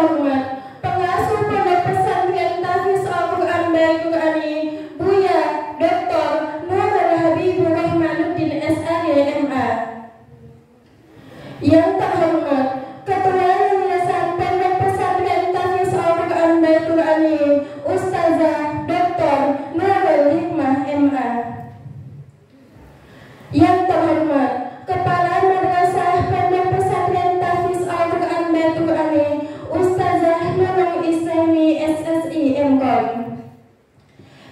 terhormat pengasuh pondok pesantren Tahfiz Al-Quran Baitul Ani Buya Dr. Nurul Habibur Rahmanuddin SAG MA. Yang terhormat Ketua Yayasan Pondok Pesantren Tahfiz Al-Quran Baitul Ani Ustazah Dr. Nurul Hikmah MA. Yang terhormat Kepala Madrasah Pondok Pesantren Tahfiz Al-Quran Baitul Ani Ustazah Nurul Islami SSI MKOM.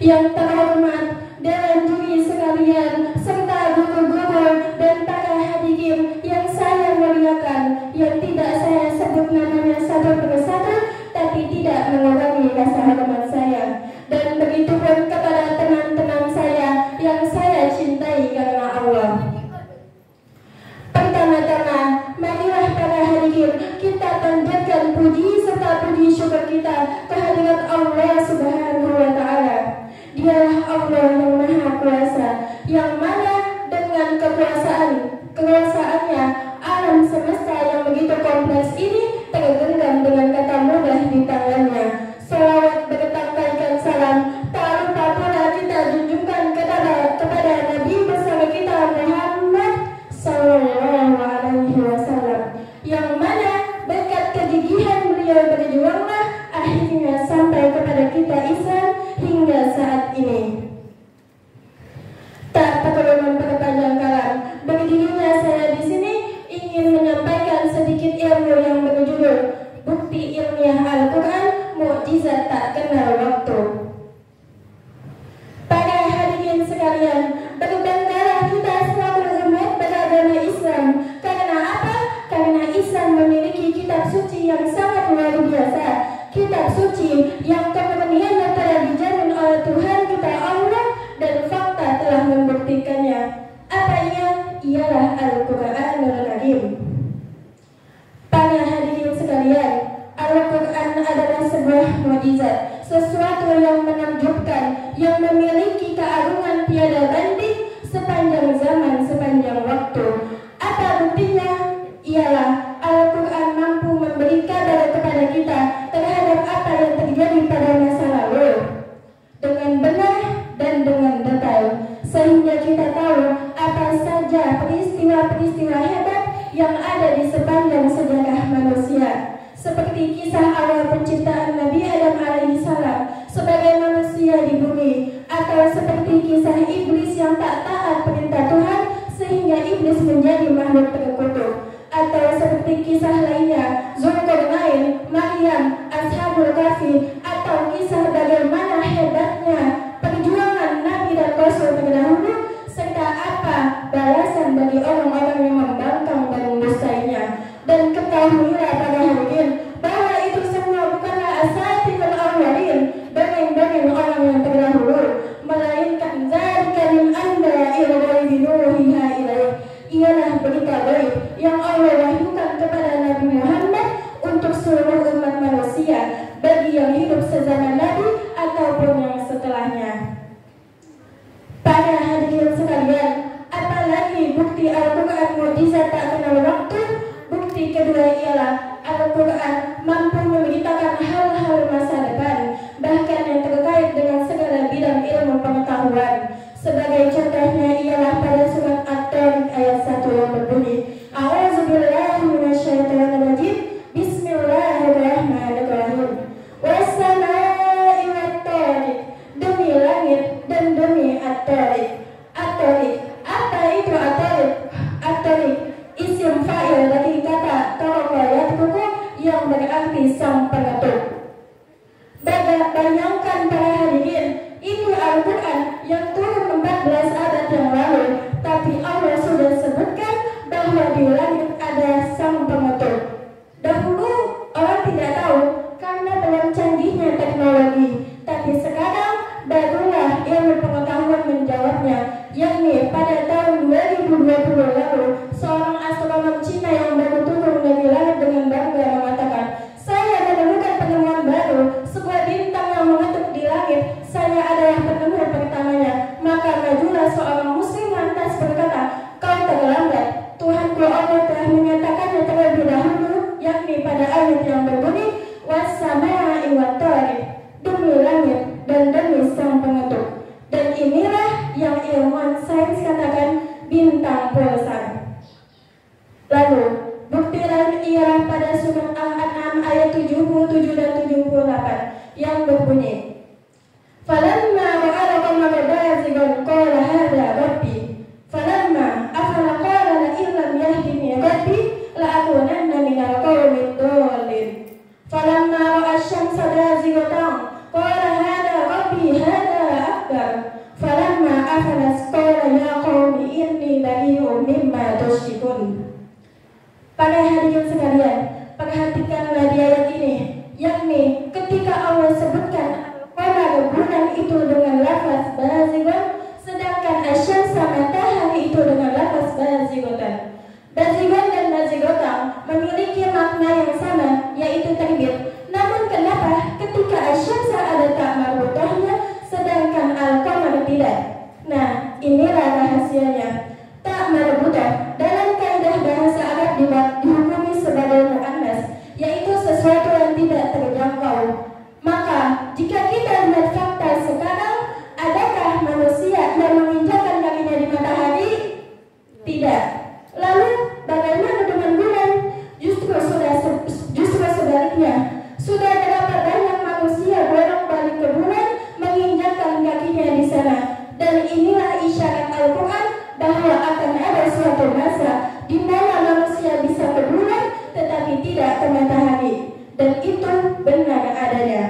Yang terhormat Dewan Juri sekalian serta guru-guru dan para hadirin yang saya muliakan, yang tidak saya sebut namanya satu persatu, tapi tidak mengurangi rasa hormat saya. Dan begitu pun kepada teman-teman saya yang saya cintai karena Allah. Pertama-tama, marilah para hadirin kita panjatkan puji serta puji syukur kita kehadirat Allah Subhanahu wa Ta'ala. Dialah Allah yang Maha Kuasa, yang mana dengan kekuasaannya alam semesta yang begitu kompleks ini tergenggam dengan kata mudah di tangannya. Salawat bertambahkan salam, tak lupa pula kita junjungkan kepada Nabi besar kita Muhammad Sallallahu Alaihi Wasallam, yang mana berkat kegigihan beliau berjuanglah akhirnya sampai kepada kita Islam hingga saat ini. Tak perlu memperpanjang kalam, berdirinya saya di sini ingin menyampaikan sedikit ilmu yang berjudul Bukti Ilmiah Al-Quran Mukjizat Tak Kenal Waktu. Para hadirin sekalian, berbanggalah kita selalu umat beragama Islam. Karena apa? Karena Islam memiliki kitab suci yang sangat luar biasa. Kitab suci yang kemudiannya telah dijamin oleh Tuhan kita Allah, dan fakta telah membuktikannya. Apa ia? Ialah Al-Quranul Karim. Para hadirin sekalian, Al-Quran adalah sebuah mukjizat, sesuatu yang menakjubkan, yang memiliki keagungan tiada banding sepanjang zaman, sepanjang waktu. Apa buktinya? Ialah Al-Quran mampu memberi kabar kepada kita terhadap apa yang terjadi pada masa lalu dengan benar dan dengan detail, sehingga kita tahu apa saja peristiwa-peristiwa hebat yang ada di sepanjang sejarah manusia, seperti kisah awal penciptaan Nabi Adam alaihissalam sebagai manusia di bumi, atau seperti kisah iblis yang tak taat perintah Tuhan sehingga iblis menjadi makhluk terkutuk, atau seperti kisah lainnya Zulkarnain, Maryam, Ashabul Kahfi, atau kisah bagaimana hebatnya perjuangan Nabi dan Rasul terdahulu, serta apa balasan bagi orang-orang yang membangkang dan mendustainya. Dan ketahuilah para hadirin bahwa itu semua bukanlah asatirul awwalin, dongeng-dongeng orang yang terdahulu, melainkan dzalika min anba'il ghaibi nuhiha ilaik. Ialah berita gaib yang Allah wahyukan kepada Nabi Muhammad untuk seluruh umat manusia, bagi yang hidup sezaman Nabi ataupun yang setelahnya. Para hadirin sekalian, apalagi bukti Al-Quran mukjizat tak kenal waktu. Bukti kedua ialah Al-Quran mampu memberitakan hal-hal masa depan, bahkan yang terkait dengan segala bidang ilmu pengetahuan. Sebagai contohnya ialah pada surat At-Tariq ayat 1 yang berbunyi, A'udzubillahi minasyaitonirrajim, Bismillahirrahmanirrahim. Was-samaa'i wat-tariq berbunyi, "Falamma ra'a al-qamara bazigan qala hadha rabbi, falamma afala qala la illam yahdini rabbi la akunanna minal qawmid dhalin. Falamma ra'a asy-syamsa bazigatan qala hadha rabbi hadha akbar. Falamma afalat qala ya qaumi inni bari'un mimma tusyrikun." Para hadirin sekalian, perhatikanlah di ayat ini, yakni ketika Allah sebutkan al-qamar bulan itu dengan lafaz bazigan, sedangkan asy-syamsa matahari itu dengan lafaz bazigatan. Bazigan dan bazigatan memiliki makna yang sama, yaitu terbit. Namun kenapa ketika asy-syamsa ada tak marbutahnya sedangkan al-qamar tidak? Nah, inilah rahasianya. Tak marbutah dalam kaidah bahasa Arab dihukumi sebagai muannas, yaitu sesuatu yang tidak terjangkau. Maka jika kita lihat fakta sekarang, adakah manusia yang menginjakkan kakinya di matahari? Tidak. Lalu bagaimana dengan bulan? Justru sebaliknya. Sudah berapa banyak manusia bolak-balik ke bulan menginjakkan kakinya di sana. Dan inilah isyarat Al-Quran bahwa akan ada suatu masa di mana manusia bisa ke bulan tetapi tidak ke matahari, dan itu benar adanya.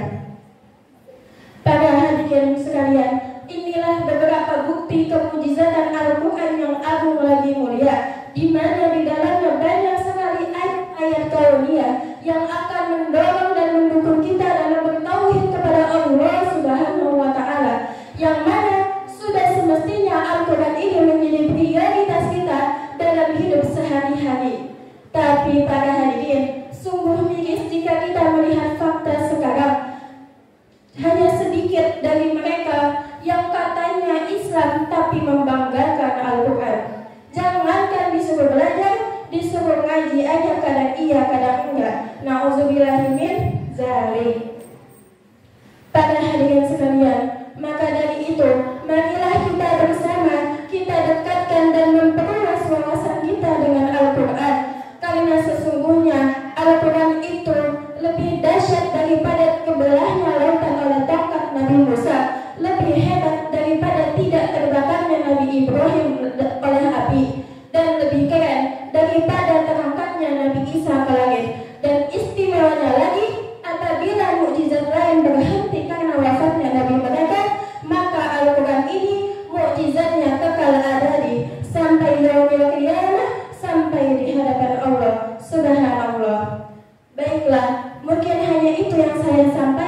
Para hadirin sekalian, inilah beberapa bukti kemujizatan Al-Quran yang agung lagi mulia, di mana di dalamnya banyak sekali ayat-ayat kauniyah yang akan mendorong dan mendukung kita dalam bertauhid kepada Allah Subhanahu wa Ta'ala, yang mana sudah semestinya Al-Quran ini menjadi prioritas kita dalam hidup sehari-hari. Tapi para hadirin, sungguh miris jika kita melihat fakta sekarang. Hanya sedikit dari mereka yang katanya Islam tapi membanggakan Al-Quran. Jangankan disuruh belajar, disuruh ngaji aja kadang iya kadang enggak. Na'udzubillahi min dzalik. Para hadirin sekalian, maka dari itu marilah kita bersama kita dekatkan dan memperluas wawasan kita dengan Al-Quran, karena sesungguhnya Al-Quran itu lebih dahsyat daripada kebelahnya lautan oleh tongkat Nabi Musa, lebih hebat daripada tidak terbakarnya Nabi Ibrahim oleh api, dan lebih keren daripada terangkatnya Nabi Isa ke langit. Dan istimewanya lagi, apabila mukjizat lain berhenti karena wafatnya Nabi mereka, maka Al-Quran ini mukjizatnya kekal abadi sampai yaumil qiyamah, sampai di hadapan Allah Subhanallah. Baiklah, mungkin hanya itu yang saya sampaikan.